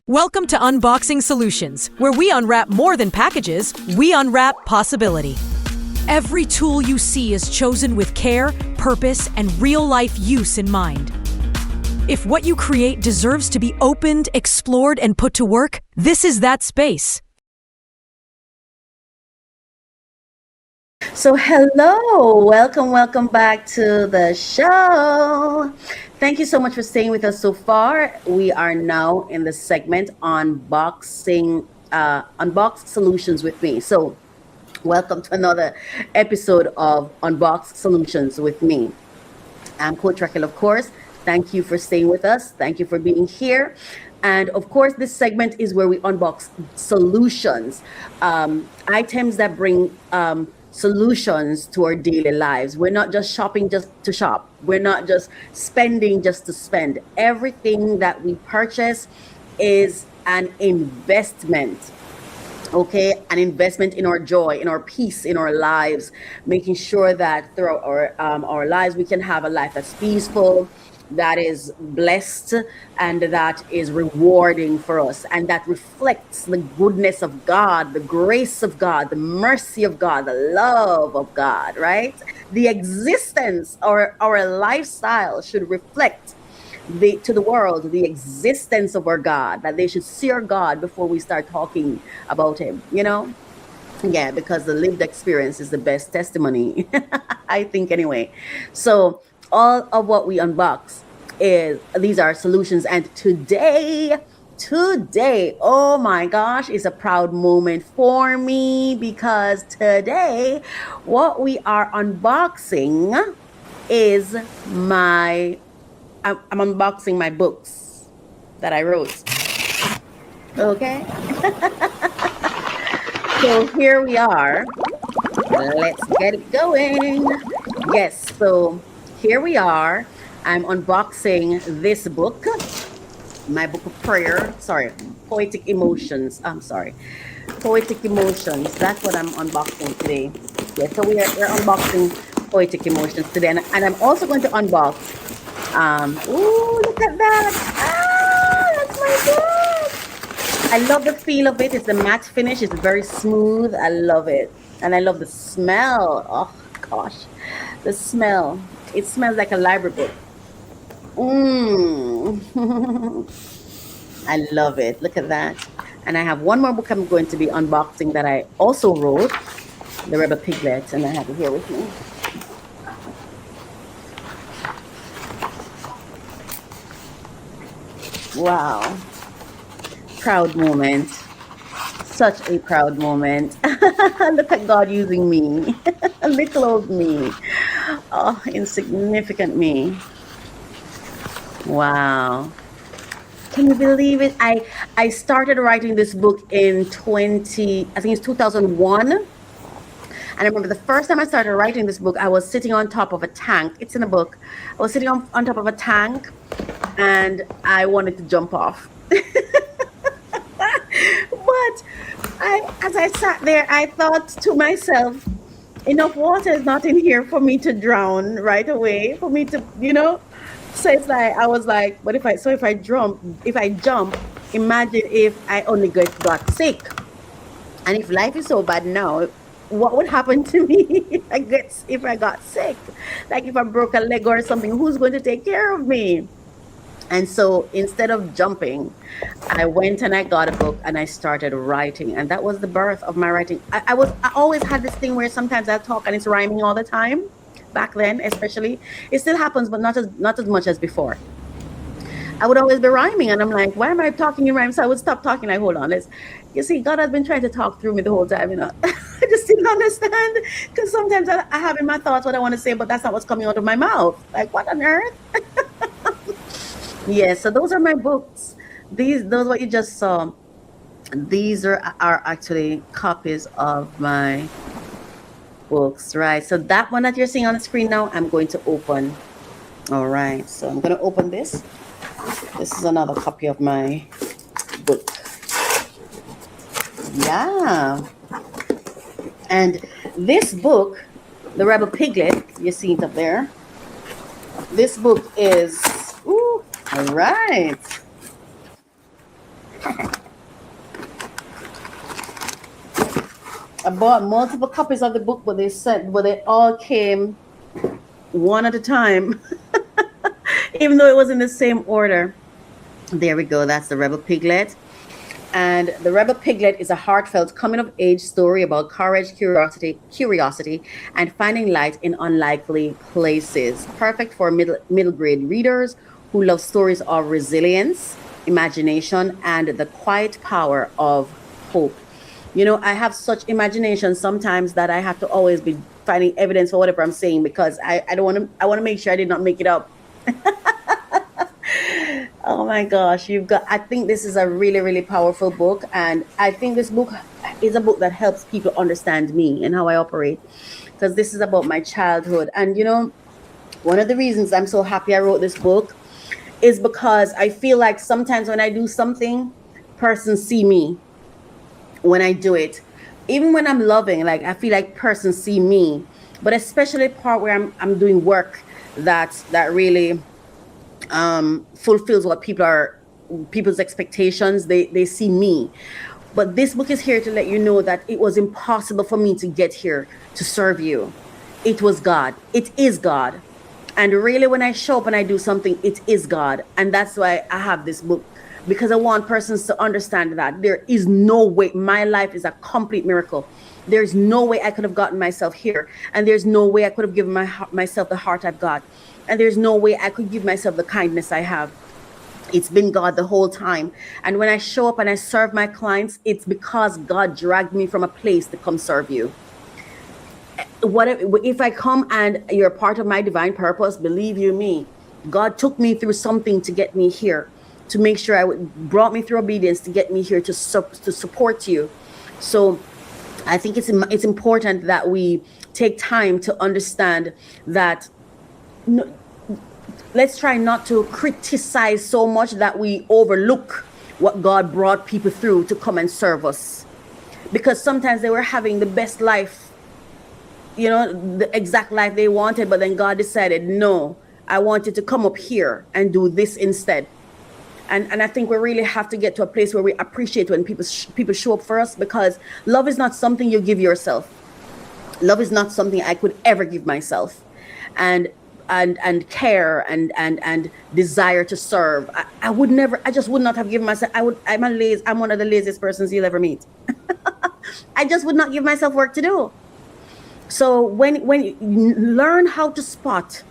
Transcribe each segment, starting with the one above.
Welcome to Unboxing Solutions, where we unwrap more than packages, we unwrap possibility. Every tool you see is chosen with care, purpose, and real-life use in mind. If what you create deserves to be opened, explored, and put to work, this is that space. So hello, welcome back to the show. Thank you so much for staying with us so far. We are now in the segment unboxed solutions with me. So welcome to another episode of Unboxed Solutions with me. I'm Coach Raquel, of course. Thank you for staying with us. Thank you for being here. And of course, this segment is where we unbox solutions, items that bring solutions to our daily lives. We're not just shopping just to shop. We're not just spending just to spend. Everything that we purchase is an investment. Okay, an investment in our joy, in our peace, in our lives, making sure that throughout our lives we can have a life that's peaceful, that is blessed, and that is rewarding for us, and that reflects the goodness of God, the grace of God, the mercy of God, the love of God, right? The existence or our lifestyle should reflect to the world the existence of our God, that they should see our God before we start talking about him, Yeah, because the lived experience is the best testimony, I think anyway. So all of what we unbox these are solutions, and today, oh my gosh, is a proud moment for me, because today what we are unboxing is I'm unboxing my books that I wrote. Okay. So here we are. Let's get it going. Yes, so here we are. I'm unboxing this book, my book of prayer. Poetic Emotions. Poetic Emotions. That's what I'm unboxing today. Yes, so we're unboxing Poetic Emotions today. And I'm also going to unbox look at that. That's my book. I love the feel of it. It's a matte finish. It's very smooth. I love it. And I love the smell. Oh, gosh. The smell. It smells like a library book. I love it. Look at that. And I have one more book I'm going to be unboxing that I also wrote, The Rebel Piglet, and I have it here with me. Wow. Proud moment. Such a proud moment. Look at God using me. Little old me. Oh, insignificant me. Wow. Can you believe it? I started writing this book in 2001. And I remember the first time I started writing this book, I was sitting on top of a tank. It's in a book. I was sitting on top of a tank, and I wanted to jump off. But as I sat there, I thought to myself, enough water is not in here for me to drown right away, for me to, So it's like, I was like, but if I jump, imagine if I only got sick. And if life is so bad now, what would happen to me if I got sick? Like if I broke a leg or something, who's going to take care of me? And so instead of jumping, I went and I got a book and I started writing. And that was the birth of my writing. I always had this thing where sometimes I talk and it's rhyming all the time. Back then, especially. It still happens, but not as much as before. I would always be rhyming, and I'm like, why am I talking in rhyme? So I would stop talking. Like, hold on, you see, God has been trying to talk through me the whole time, I just didn't understand, because sometimes I have in my thoughts what I want to say, but that's not what's coming out of my mouth. Like, what on earth? Yeah, so those are my books. Those what you just saw. These are actually copies of my books, right? So that one that you're seeing on the screen now, I'm going to open. All right, so I'm going to open this. This is another copy of my book. Yeah. And this book, The Rebel Piglet, you see it up there. This book is, all right. I bought multiple copies of the book, but they all came one at a time, even though it was in the same order. There we go. That's the Rebel Piglet. And the Rebel Piglet is a heartfelt coming of age story about courage, curiosity, and finding light in unlikely places. Perfect for middle grade readers who love stories of resilience, imagination, and the quiet power of hope. You know, I have such imagination sometimes that I have to always be finding evidence for whatever I'm saying, because I don't want to. I want to make sure I did not make it up. Oh my gosh, I think this is a really, really powerful book. And I think this book is a book that helps people understand me and how I operate, because this is about my childhood. And, you know, one of the reasons I'm so happy I wrote this book is because I feel like sometimes when I do something, persons see me when I do it. Even when I'm loving, like, I feel like persons see me, but especially the part where I'm doing work that really fulfills what people's expectations. They see me. But this book is here to let you know that it was impossible for me to get here to serve you. It was God. It is God. And really, when I show up and I do something, it is God. And that's why I have this book, because I want persons to understand that there is no way. My life is a complete miracle. There's no way I could have gotten myself here. And there's no way I could have given myself the heart I've got. And there's no way I could give myself the kindness I have. It's been God the whole time. And when I show up and I serve my clients, it's because God dragged me from a place to come serve you. If I come and you're part of my divine purpose, believe you me, God took me through something to get me here, to make sure brought me through obedience to get me here to support you. So I think it's important that we take time to understand that. Let's try not to criticize so much that we overlook what God brought people through to come and serve us. Because sometimes they were having the best life, you know, the exact life they wanted, but then God decided, no, I want you to come up here and do this instead. And I think we really have to get to a place where we appreciate when people show up for us, because love is not something you give yourself. Love is not something I could ever give myself. And care and desire to serve. I just would not have given myself. I'm one of the laziest persons you'll ever meet. I just would not give myself work to do. So when you learn how to spot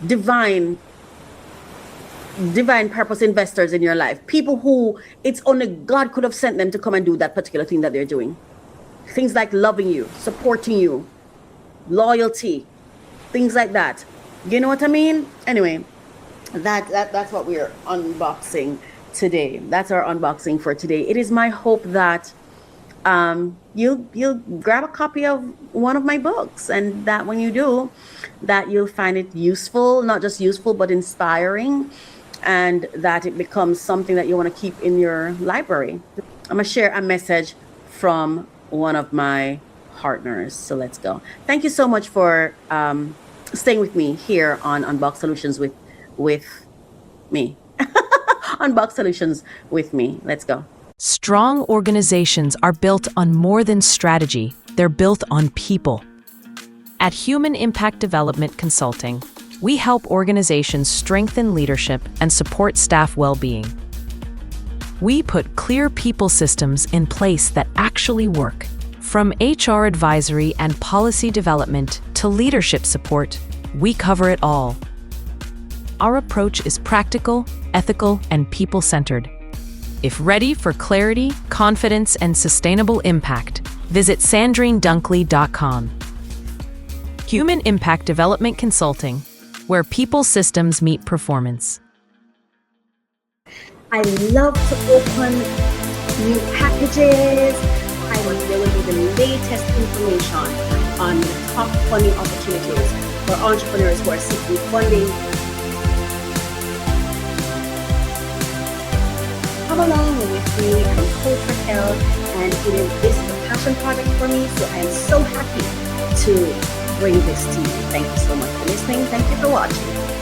divine purpose investors in your life, people who it's only God could have sent them to come and do that particular thing that they're doing. Things like loving you, supporting you, loyalty, things like that. You know what I mean? Anyway, that's what we're unboxing today. That's our unboxing for today. It is my hope that you'll grab a copy of one of my books, and that when you do, that you'll find it useful, not just useful, but inspiring, and that it becomes something that you want to keep in your library. I'm going to share a message from one of my partners. So let's go. Thank you so much for staying with me here on Unbox Solutions with me. Unbox Solutions with me. Let's go. Strong organizations are built on more than strategy. They're built on people. At Human Impact Development Consulting, we help organizations strengthen leadership and support staff well-being. We put clear people systems in place that actually work. From HR advisory and policy development to leadership support, we cover it all. Our approach is practical, ethical, and people-centered. If ready for clarity, confidence, and sustainable impact, visit sandrinedunkley.com. Human Impact Development Consulting, where people systems meet performance. I love to open new packages. There will be the latest information on the top funding opportunities for entrepreneurs who are seeking funding. Come along with me. I'm Coach Raquel, and this is a passion project for me, so I'm so happy to bring this to you. Thank you so much for listening. Thank you for watching.